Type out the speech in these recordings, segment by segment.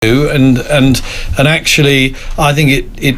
and actually I think it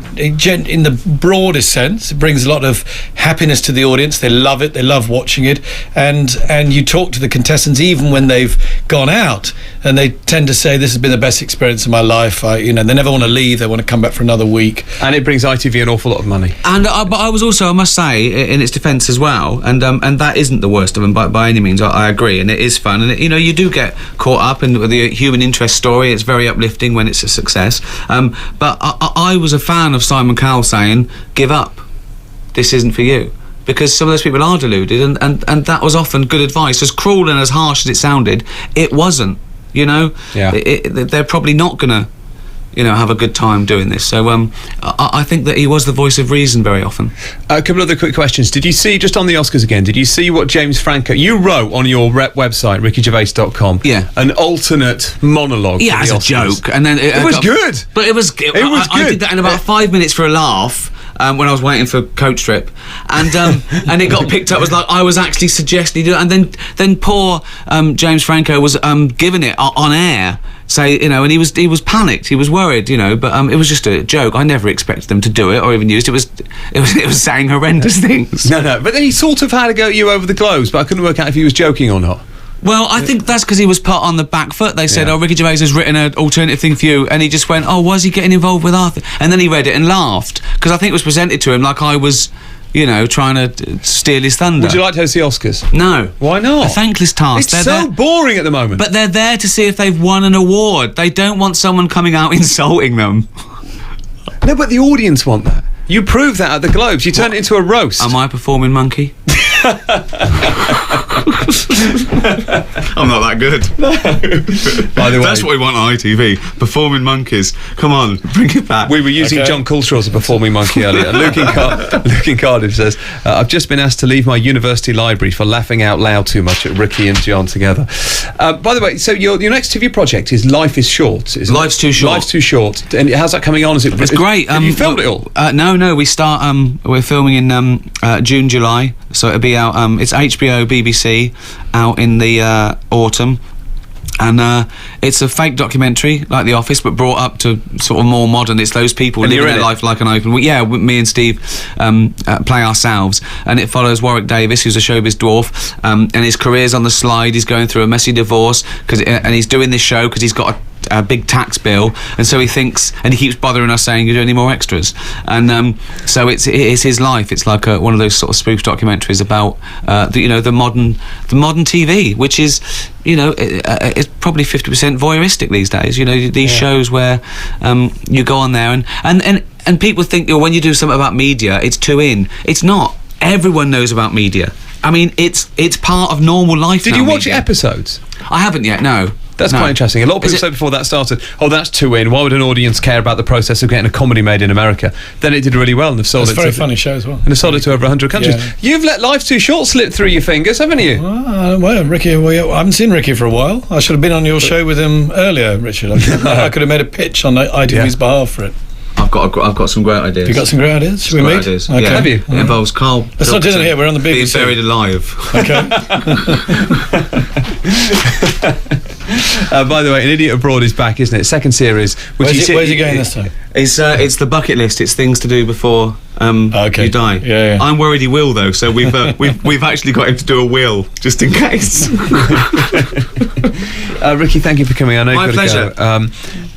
in the broadest sense, it brings a lot of happiness to the audience. They love it, they love watching it, and you talk to the contestants even when they've gone out, and they tend to say, this has been the best experience of my life. They never want to leave, they want to come back for another week. And it brings ITV an awful lot of money. And but I was also, I must say, in its defence as well, and that isn't the worst of them by any means. I agree, and it is fun, and you do get caught up in the human interest story. It's very uplifting when it's a success, but I was a fan of Simon Cowell saying, give up, this isn't for you, because some of those people are deluded, and that was often good advice. As cruel and as harsh as it sounded, it wasn't. They're probably not gonna have a good time doing this. So I think that he was the voice of reason very often. A couple of other quick questions. Did you see, just on the Oscars again, did you see what James Franco, you wrote on your website, rickygervais.com, an alternate monologue? Yeah, as a joke. And then it was good. But it was good. I did that in about 5 minutes for a laugh. When I was waiting for Coach Trip, and it got picked up as like I was actually suggesting, and then poor James Franco was giving it on air, and he was panicked, he was worried, but it was just a joke. I never expected them to do it or even used it. It was saying horrendous things. No, but then he sort of had a go at you over the globes, but I couldn't work out if he was joking or not. Well, I think that's because he was put on the back foot. They said, Ricky Gervais has written an alternative thing for you, and he just went, why is he getting involved with Arthur? And then he read it and laughed, because I think it was presented to him like I was, trying to steal his thunder. Would you like to host the Oscars? No. Why not? A thankless task. It's so boring at the moment. But they're there to see if they've won an award. They don't want someone coming out insulting them. No, but the audience want that. You proved that at the Globes. You turned it into a roast. Am I a performing monkey? I'm not that good. No. By the way, that's what we want on ITV. Performing monkeys. Come on, bring it back. We were using Jon Culshaw as a performing monkey earlier. Luke in Cardiff says, I've just been asked to leave my university library for laughing out loud too much at Ricky and Jon together. By the way, so your next TV project is Life is Short. Life's Too Short. Life's Too Short. And how's that coming on? It's great. Have you filmed it all? No. We start. We're filming in June, July. So it'll be out. It's HBO, BBC, out in the autumn, and it's a fake documentary like The Office, but brought up to sort of more modern. It's those people living their life like an open. Me and Steve play ourselves, and it follows Warwick Davis, who's a showbiz dwarf, and his career's on the slide. He's going through a messy divorce and he's doing this show because he's got a big tax bill, and so he thinks, and he keeps bothering us saying, you do any more extras, and so it's his life. It's like one of those sort of spoof documentaries about the modern TV, which is it's probably 50% voyeuristic these days. These shows where you go on there and people think when you do something about media it's too in. It's not. Everyone knows about media. I mean, it's part of normal life. Did you watch episodes? I haven't yet. No. That's quite interesting. A lot of people said before that started, that's too in. Why would an audience care about the process of getting a comedy made in America? Then it did really well, and they've sold it. It's a very funny show as well. And they've sold it to over 100 countries. Yeah. You've let Life Too Short slip through your fingers, haven't you? Well, Ricky, I haven't seen Ricky for a while. I should have been on your show with him earlier, Richard. I could have made a pitch on ITV's behalf for it. I've got some great ideas. You got some great ideas? Should we meet? Ideas. Okay. Yeah. Have you? It involves Carl. Let's not do it here. We're on the BBC. Being buried alive. Okay. By the way, An Idiot Abroad is back, isn't it? Second series. Where's he going this time? It's the bucket list. It's things to do before you die. Yeah. I'm worried he will though. So we've actually got him to do a will just in case. Ricky, thank you for coming. I know you've got to go.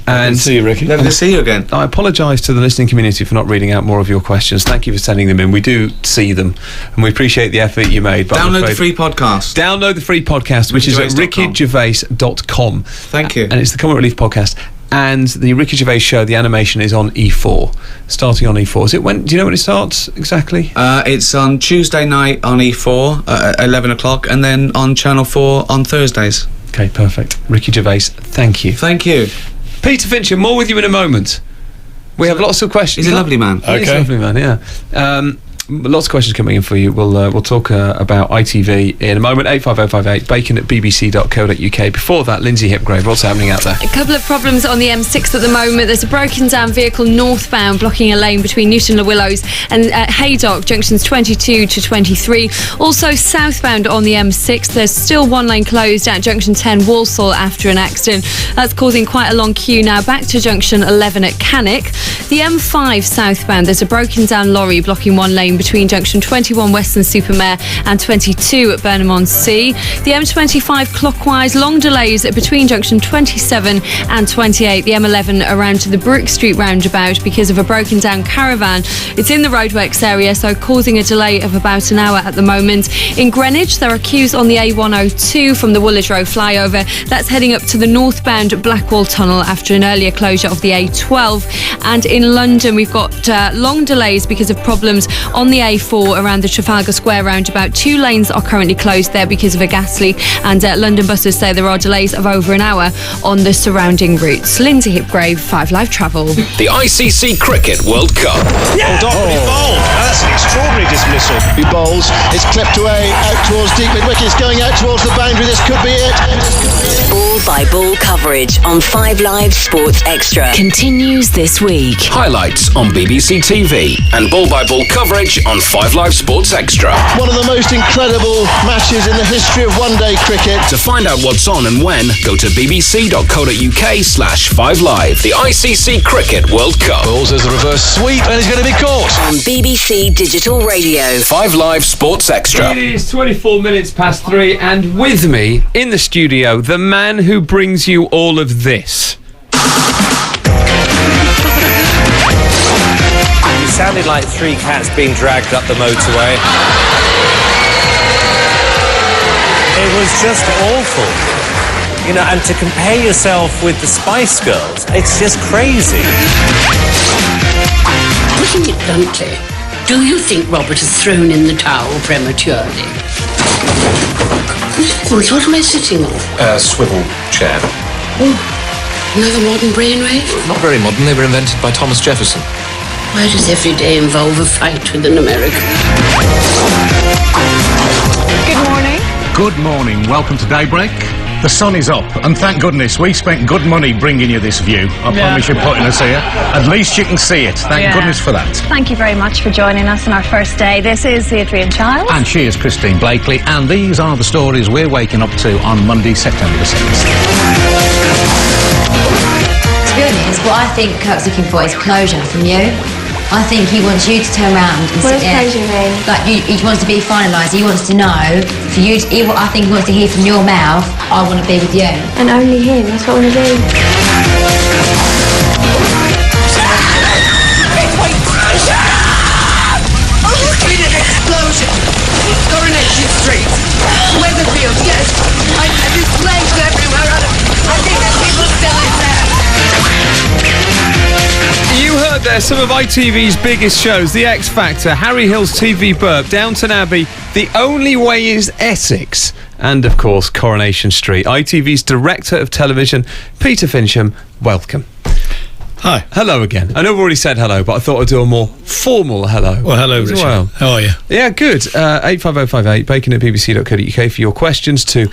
And see you, Ricky. Lovely to see you again. I apologise to the listening community for not reading out more of your questions. Thank you for sending them in. We do see them, and we appreciate the effort you made. Download the free podcast. Download the free podcast, which is at rickygervais.com. Thank you. And it's the Comic Relief podcast. And the Ricky Gervais Show, the animation, is on E4, starting on E4. Is it when? Do you know when it starts exactly? It's on Tuesday night on E4 at 11 o'clock, and then on Channel 4 on Thursdays. Okay, perfect. Ricky Gervais, thank you. Thank you. Peter Fincham, more with you in a moment. We have lots of questions. He's a lovely man. He's a lovely man, yeah. lots of questions coming in for you. We'll talk about ITV in a moment. 85058 bacon@bbc.co.uk. Before that, Lindsay Hipgrave, what's happening out there? A couple of problems on the M6 at the moment. There's a broken down vehicle northbound blocking a lane between Newton Le Willows and Haydock, junctions 22 to 23. Also southbound on the M6, there's still one lane closed at junction 10 Walsall after an accident. That's causing quite a long queue now back to junction 11 at Cannock. The M5 southbound, there's a broken down lorry blocking one lane between junction 21 Western Supermare and 22 at Burnham-on-Sea. The M25 clockwise, long delays between junction 27 and 28. The M11 around to the Brook Street roundabout because of a broken down caravan. It's in the roadworks area, so causing a delay of about an hour at the moment. In Greenwich, there are queues on the A102 from the Woolwich Road flyover. That's heading up to the northbound Blackwall Tunnel after an earlier closure of the A12. And in London, we've got long delays because of problems on the A4 around the Trafalgar Square roundabout. 2 lanes are currently closed there because of a gas leak, and London buses say there are delays of over an hour on the surrounding routes. Lindsay Hipgrave, 5 Live Travel. The ICC Cricket World Cup. Yeah. He bowled. That's an extraordinary dismissal. He bowls. It's clipped away out towards deep mid wicket. It's going out towards the boundary. This could be it. Ball by ball coverage on 5 Live Sports Extra continues this week. Highlights on BBC TV and ball-by-ball coverage on 5 Live Sports Extra. One of the most incredible matches in the history of one-day cricket. To find out what's on and when, go to bbc.co.uk/5live. The ICC Cricket World Cup. Balls as a reverse sweep, and he's going to be caught. On BBC Digital Radio. 5 Live Sports Extra. It is 24 minutes past 3, and with me in the studio, the man who brings you all of this. It sounded like 3 cats being dragged up the motorway. It was just awful. You know, and to compare yourself with the Spice Girls, it's just crazy. Putting it bluntly, do you think Robert has thrown in the towel prematurely? What am I sitting on? A swivel chair. Oh, another modern brainwave? Not very modern, they were invented by Thomas Jefferson. Why does every day involve a fight with an American? Good morning. Good morning. Welcome to Daybreak. The sun is up, and thank goodness we spent good money bringing you this view. I promise you're putting us here. At least you can see it. Thank goodness for that. Thank you very much for joining us on our first day. This is Adrian Childs. And she is Christine Blakely, and these are the stories we're waking up to on Monday, September the 6th. To be honest, what I think Kirk's looking for is closure from you. I think he wants you to turn around and What does closure mean? Like, he wants to be finalised. He wants to know, for you, I think he wants to hear from your mouth, I want to be with you. And only him, that's what I want to do. Explosion! Coronation Street! Weatherfield, yes! There's flames everywhere. I think there's people still in there. You heard there some of ITV's biggest shows: The X Factor, Harry Hill's TV Burp, Downton Abbey, The Only Way is Essex, and of course Coronation Street. ITV's Director of Television, Peter Fincham, welcome. Hi. Hello again. I know we've already said hello, but I thought I'd do a more formal hello. Well, hello, as Richard. well. How are you? Yeah, good. 85058 bacon@bbc.co.uk for your questions to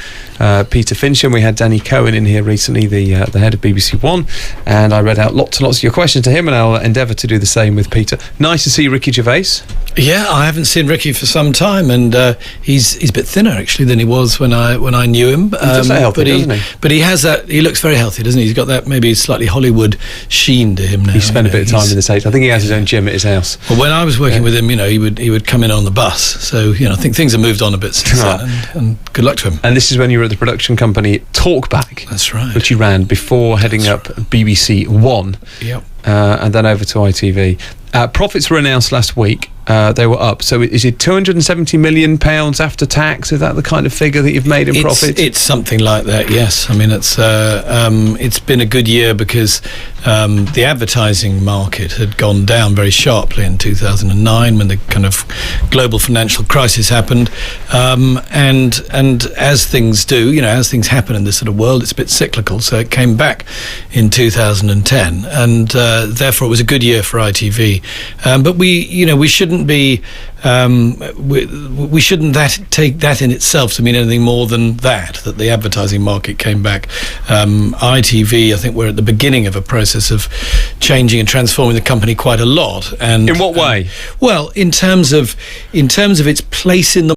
Peter Fincham. We had Danny Cohen in here recently, the head of BBC One, and I read out lots and lots of your questions to him, and I'll endeavour to do the same with Peter. Nice to see Ricky Gervais. Yeah, I haven't seen Ricky for some time, and he's a bit thinner actually than he was when I knew him. He does look healthy, doesn't he? But he has that. He looks very healthy, doesn't he? He's got that maybe slightly Hollywood sheen to him now. He spent a bit of time in the States. I think he has his own gym at his house. Well, when I was working with him, he would come in on the bus. So I think things have moved on a bit since then, and good luck to him. And this is when you were at the production company Talkback. That's right. Which you ran before heading up BBC One. Yep. And then over to ITV. Profits were announced last week. They were up. So is it £270 million after tax? Is that the kind of figure that you've made in profit? It's something like that, yes. I mean, it's been a good year because the advertising market had gone down very sharply in 2009 when the kind of global financial crisis happened. And as things do, as things happen in this sort of world, it's a bit cyclical. So it came back in 2010, and therefore it was a good year for ITV. But we shouldn't shouldn't be. We shouldn't take that in itself to mean anything more than that the advertising market came back. ITV, I think we're at the beginning of a process of changing and transforming the company quite a lot. And in what way? Well, in terms of its place in the